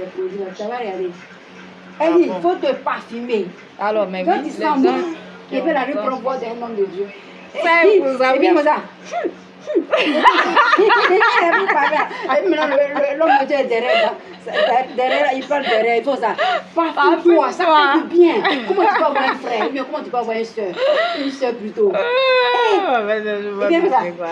produits, ça va regarder. Elle dit, il faut te parfumer. Alors, mais quand oui, tu les sens gens bon, qui et puis la ont rue ça. prend voix d'un homme de Dieu. Ça, vous avez- Et puis comme ça. L'homme de Dieu est derrière. Derrière, il parle derrière. Il faut ça. Parfume-toi, ça fait du bien. Comment tu peux avoir un frère? Ou bien comment tu peux avoir une soeur? Une soeur plutôt. Ah, mais je vois bien pas ça. c'est quoi.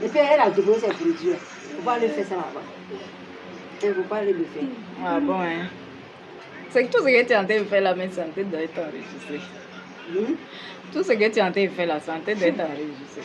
Et puis elle a déposé ses produits. Il ne faut pas aller faire ça là-bas. Il ne faut pas aller le faire. Ah bon, hein. C'est que tout ce que tu es en train de faire là, mais c'est en train d'être enregistré. Tout ce que tu es en train de faire là, c'est en train d'être enregistré.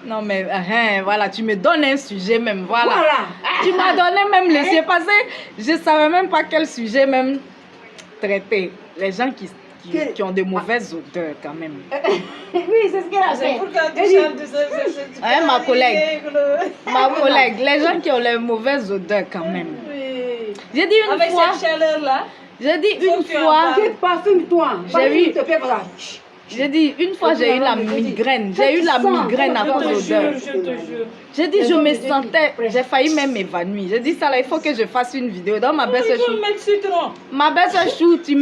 Non, mais voilà, tu me donnes un sujet même, voilà. Tu m'as donné même le sujet parce que je ne savais même pas quel sujet même traiter. Les gens qui ont de mauvaises odeurs quand même. Oui, c'est ce qu'elle a fait. Hein, ma collègue, les gens qui ont les mauvaises odeurs quand même. J'ai dit une fois. Avec cette chaleur-là. J'ai dit une fois. Parfume-toi. J'ai dit une fois j'ai eu la migraine. J'ai eu la migraine à cause d'odeur. J'ai dit je me sentais, j'ai failli même m'évanouir. J'ai dit ça là, il faut que je fasse une vidéo dans ma belle chou. Ma belle chou, tu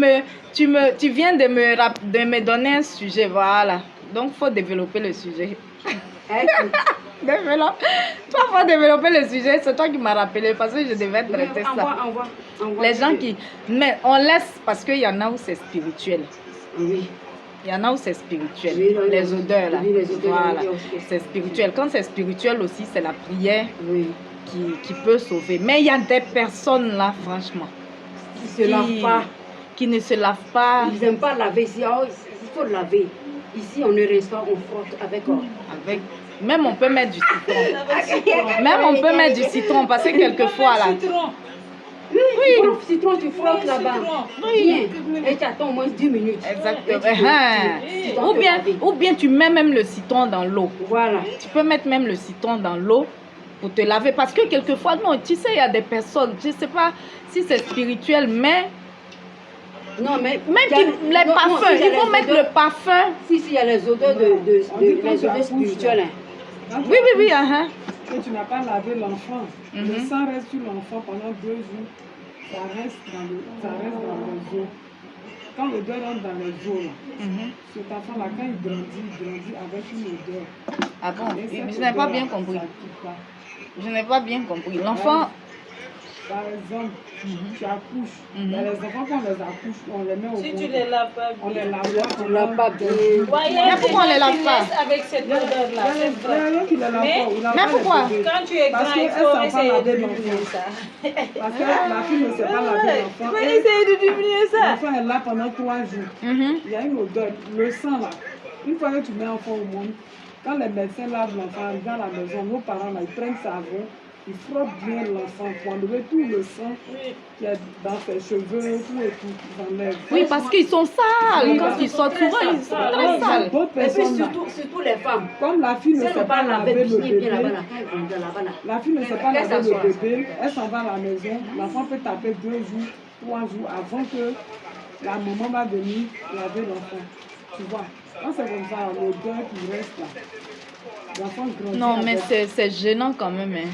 viens de me donner un sujet, voilà. Donc il faut développer le sujet. Toi, faut développer le sujet, c'est toi qui m'as rappelé parce que je devais traiter ça. Les gens qui. Mais on laisse parce qu'il y en a où c'est spirituel. Oui. Il y en a où c'est spirituel. Oui, les odeurs là. Oui, les odeurs, voilà. Oui. C'est spirituel. Quand c'est spirituel aussi, c'est la prière oui. qui peut sauver. Mais il y a des personnes là, franchement, qui ne se lavent pas. Ils n'aiment pas laver ici. Oh, il faut laver. Ici, on ne reste pas, on frotte avec. Même on peut mettre du citron. Même on peut mettre du citron parce que quelquefois là. Oui, citron, tu frottes là-bas. Oui. Et tu attends au moins 10 minutes. Exactement. Ou bien tu mets même le citron dans l'eau. Voilà. Tu peux mettre même le citron dans l'eau pour te laver. Parce que quelquefois, non, tu sais, il y a des personnes, je ne sais pas si c'est spirituel, mais. Non, mais. Même les parfums, il faut mettre le parfum. Si, il y a les odeurs les odeurs spirituelles. Oui. Que tu n'as pas lavé l'enfant, le sang reste sur l'enfant pendant 2 jours, ça reste dans les os. Quand l'odeur rentre dans les os, cet enfant-là, quand il grandit avec une odeur. Ah bon, je n'ai pas bien compris. Je n'ai pas bien compris. L'enfant. Par exemple, tu accouches. Les enfants, quand on les accouche, on les met au Si tu les laves pas bien. On les lave pas bien. Mais pourquoi on les lave pas? Avec cette odeur-là, c'est vrai. Mais pourquoi? Quand tu es grand, il faut essayer de diminuer ça. Parce que la fille ne sait pas laver l'enfant. Tu peux essayer de diminuer ça. L'enfant est là pendant 3 jours. Il y a une odeur. Le sang là, une fois que tu mets l'enfant au monde, quand les médecins lavent l'enfant dans la maison, nos parents là, ils prennent savon. Il frotte bien l'enfant pour enlever tout le sang qui est dans ses cheveux, tout et tout, ils enlèvent. Oui, parce qu'ils sont sales. Quand ils sortent souvent, ils sont très sales. D'autres Et puis personnes, surtout les femmes. comme la fille ne sait pas laver le bébé, là-bas. la fille ne sait pas laver le bébé, elle s'en va à la maison, l'enfant peut taper 2 jours, 3 jours avant que la maman va venir laver l'enfant. Tu vois, quand c'est comme ça, l'odeur qui reste là, l'enfant grandit. Non, mais c'est gênant quand même. Hein.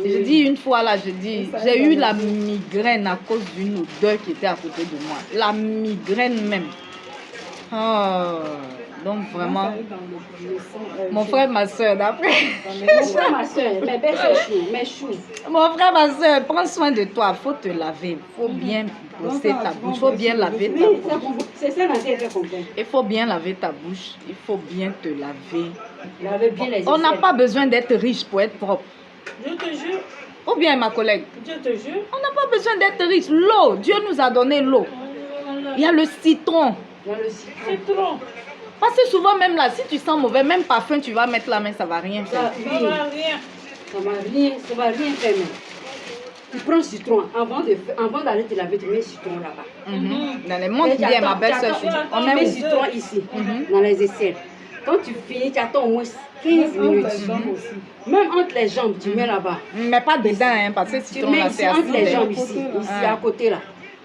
Je dis une fois là, j'ai eu la migraine à cause d'une odeur qui était à côté de moi. La migraine même. Oh, donc vraiment, mon frère, ma soeur, d'après. Mon frère, ma soeur, mes choux. Mon frère, ma soeur, prends soin de toi. Il faut te laver. Il faut bien brosser ta bouche. Il faut bien laver ta bouche. C'est ça, j'ai compris. Il faut bien laver ta bouche. Il faut bien te laver. Laver bien les On n'a pas besoin d'être riche pour être propre. Je te jure. Ou bien ma collègue. Je te jure. On n'a pas besoin d'être riche. L'eau, Dieu nous a donné l'eau. Il y a le citron. Citron. Parce que souvent même là, si tu sens mauvais, même parfum, tu vas mettre la main, ça va rien faire. Ça va rien. Ça va rien faire même. Tu prends citron, avant d'aller te laver, tu mets citron là-bas. Dans les montres bien, ma belle-soeur, on met le citron ici, dans les aisselles. Quand tu finis, tu attends au moins 15 minutes. Même entre les jambes, tu mets là-bas. Mais pas dedans, hein, parce que tu mets ici, entre les jambes, ici, à côté là.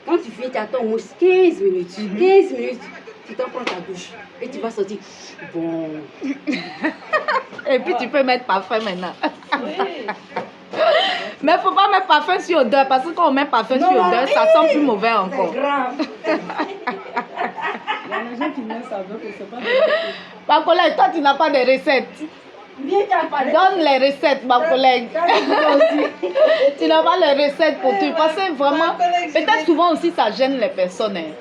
Quand tu finis, tu attends au moins 15 minutes. 15 minutes, tu t'en prends ta douche. Et tu vas sortir. Bon. Et puis tu peux mettre parfum maintenant. Mais il ne faut pas mettre parfum sur odeur parce que quand on met parfum sur odeur, ça sent plus mauvais encore. C'est grave. Il y a les gens qui mettent ça avec, c'est pas de la Ma collègue, toi, tu n'as pas de recettes. Viens, tu as parlé. Donne les recettes, ma collègue. Tu n'as pas les recettes pour tout. Parce que vraiment, peut-être souvent aussi, ça gêne les personnes. Hein.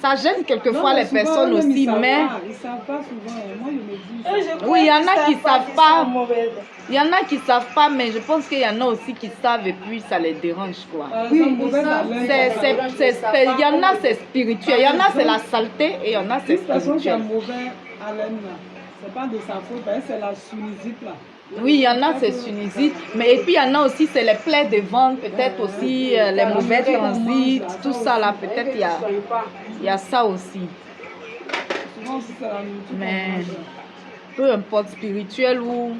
Ça gêne quelquefois les personnes aussi, mais... Ils ne savent pas souvent. Moi, je me dis... Oui, il y en a qui ne savent pas. Il y en a qui ne savent pas, mais je pense qu'il y en a aussi qui savent et puis ça les dérange, quoi. Oui, Il y en a, c'est spirituel. Il y en a, c'est la saleté et il y en a, c'est Une personne qui a spirituel. mauvais haleine, là, c'est pas de sa faute, c'est la sinusite, là. Oui, il y en a, c'est sinusite. Mais et puis, il y en a aussi, c'est les plaies de ventre, peut-être aussi les mauvais transits, tout ça là, peut-être il y a ça aussi. Souvent aussi, c'est la nourriture. Mais peu importe, spirituel ou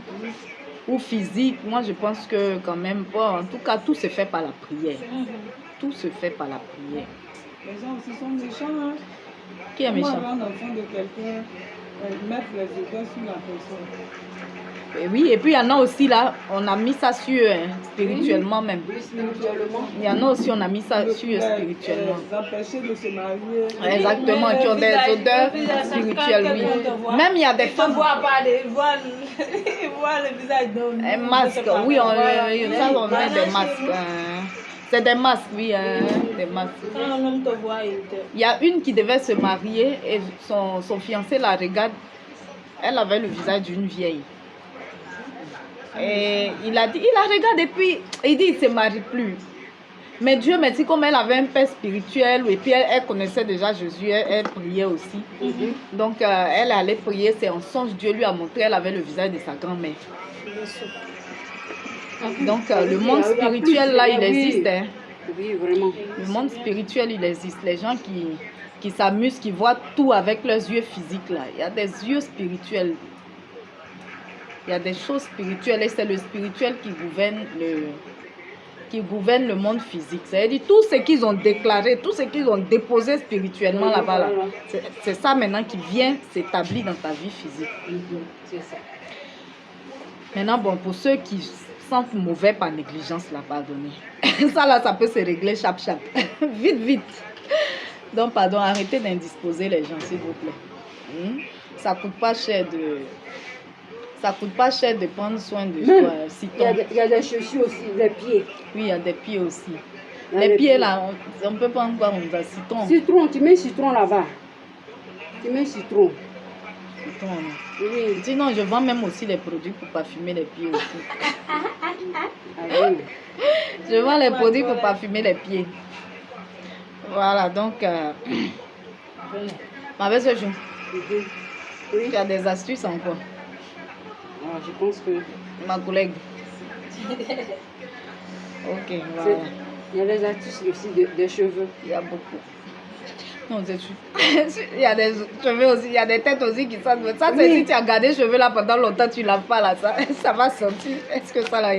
physique, moi je pense que quand même pas. En tout cas, tout se fait par la prière. Tout se fait par la prière. Les gens aussi sont méchants. Hein. Qui est méchant? Comment rendre enfant de quelqu'un, mettre les odeurs sur la personne. Et oui, et puis il y en a aussi là, on a mis ça sur spirituellement même. Oui, spirituellement. Il y en a aussi, on a mis ça sur spirituellement. Les empêcher de se marier. Exactement, qui ont des odeurs spirituelles, oui. Même il y a des femmes. Ils voient le visage d'un Un masque, oui, ça, on met des masques. C'est des masques, oui, des masques. Quand un homme te voit, il te... Il y a une qui devait se marier et son fiancé la regarde. Elle avait le visage d'une vieille. Et il a dit, il la regarde et puis il dit, il ne se marie plus. Mais Dieu merci, comme elle avait un père spirituel et puis elle connaissait déjà Jésus, elle priait aussi. Donc elle allait prier, c'est en songe, Dieu lui a montré, elle avait le visage de sa grand-mère. Donc le monde spirituel là, il existe. Hein. Oui, vraiment. Le monde spirituel, il existe. Les gens qui s'amusent, qui voient tout avec leurs yeux physiques là. Il y a des yeux spirituels. Il y a des choses spirituelles et c'est le spirituel qui gouverne le monde physique. C'est-à-dire tout ce qu'ils ont déclaré, tout ce qu'ils ont déposé spirituellement là-bas. Là, c'est ça maintenant qui vient s'établir dans ta vie physique. C'est ça. Maintenant, bon, pour ceux qui sentent mauvais par négligence, là, pardonnez. Ça là, ça peut se régler chap. Vite, vite. Donc, pardon, arrêtez d'indisposer les gens, s'il vous plaît. Ça coûte pas cher de... Ça coûte pas cher de prendre soin de soi. Il y a des chaussures aussi, les pieds. Oui, il y a des pieds aussi. Dans Les pieds là, on peut prendre quoi? On va citron. Citron, tu mets citron là-bas. Tu mets citron. Citron, là. Oui. Sinon, je vends même aussi les produits pour parfumer les pieds aussi. Ah oui. Je vends les produits pour parfumer les pieds. Voilà, donc... ma belle soeur, Oui. tu as des astuces encore? Ah, je pense que... Ma collègue. Ok, voilà. Il y a des artistes aussi des cheveux. Il y a beaucoup. Non, c'est sûr. Il y a des cheveux aussi, il y a des têtes aussi qui sortent. Ça, c'est Oui. si tu as gardé les cheveux là pendant longtemps, tu ne laves pas là, ça va sortir. Est-ce que ça là,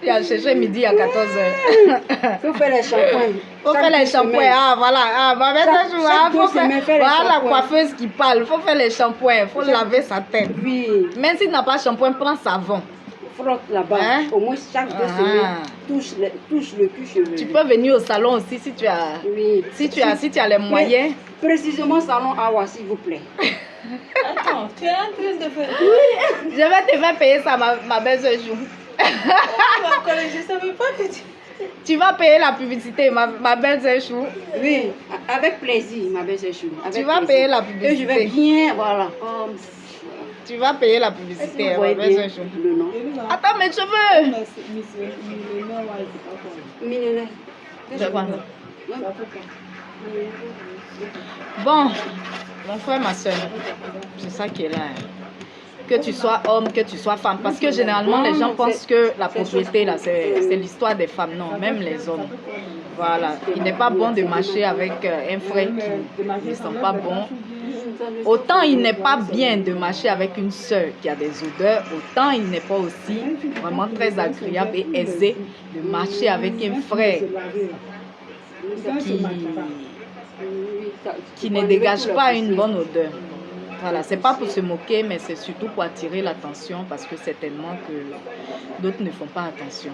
il y a cherché midi à 14h. Il faut faire les shampoings. Faut faire les shampoings. Ah, voilà. Ah, ma mère, Chaque- chaque faut 2 semaines, faire les voilà la shampoings. coiffeuse qui parle. Il faut faire les shampoings. Il faut laver sa tête. Oui. Même s'il n'a pas de shampoing, prends savon. Frotte là-bas. Hein? Au moins chaque 2 semaines, touche le cul chevelu. Tu peux venir au salon aussi si tu as, Oui. si tu as les moyens. Précisément salon Awa, s'il vous plaît. Attends, tu es en train de faire... Je vais te faire payer ça, ma belle soeur Jou. Ma collègue, je ne savais pas que tu... Tu vas payer la publicité, ma belle soeur Chou. Oui, avec plaisir, ma belle Chou. Tu vas payer la publicité. Et je vais bien, voilà. Comme... Tu vas payer la Est-ce que publicité, vous ma voyez belle bien soeur Chou. le nom? Attends, mes cheveux. Millénaire. C'est quoi? Ouais. Bon, mon frère, ma soeur, c'est ça qui est là. Hein. Que tu sois homme, que tu sois femme. Parce que généralement, les gens pensent que la propriété, là, c'est l'histoire des femmes. Non, même les hommes. Voilà. Il n'est pas bon de marcher avec un frère qui ne sent pas bon. Autant il n'est pas bien de marcher avec une sœur qui a des odeurs, autant il n'est pas aussi vraiment très agréable et aisé de marcher avec un frère qui ne dégage pas une bonne odeur. Voilà, c'est pas pour se moquer, mais c'est surtout pour attirer l'attention parce que certainement que d'autres ne font pas attention.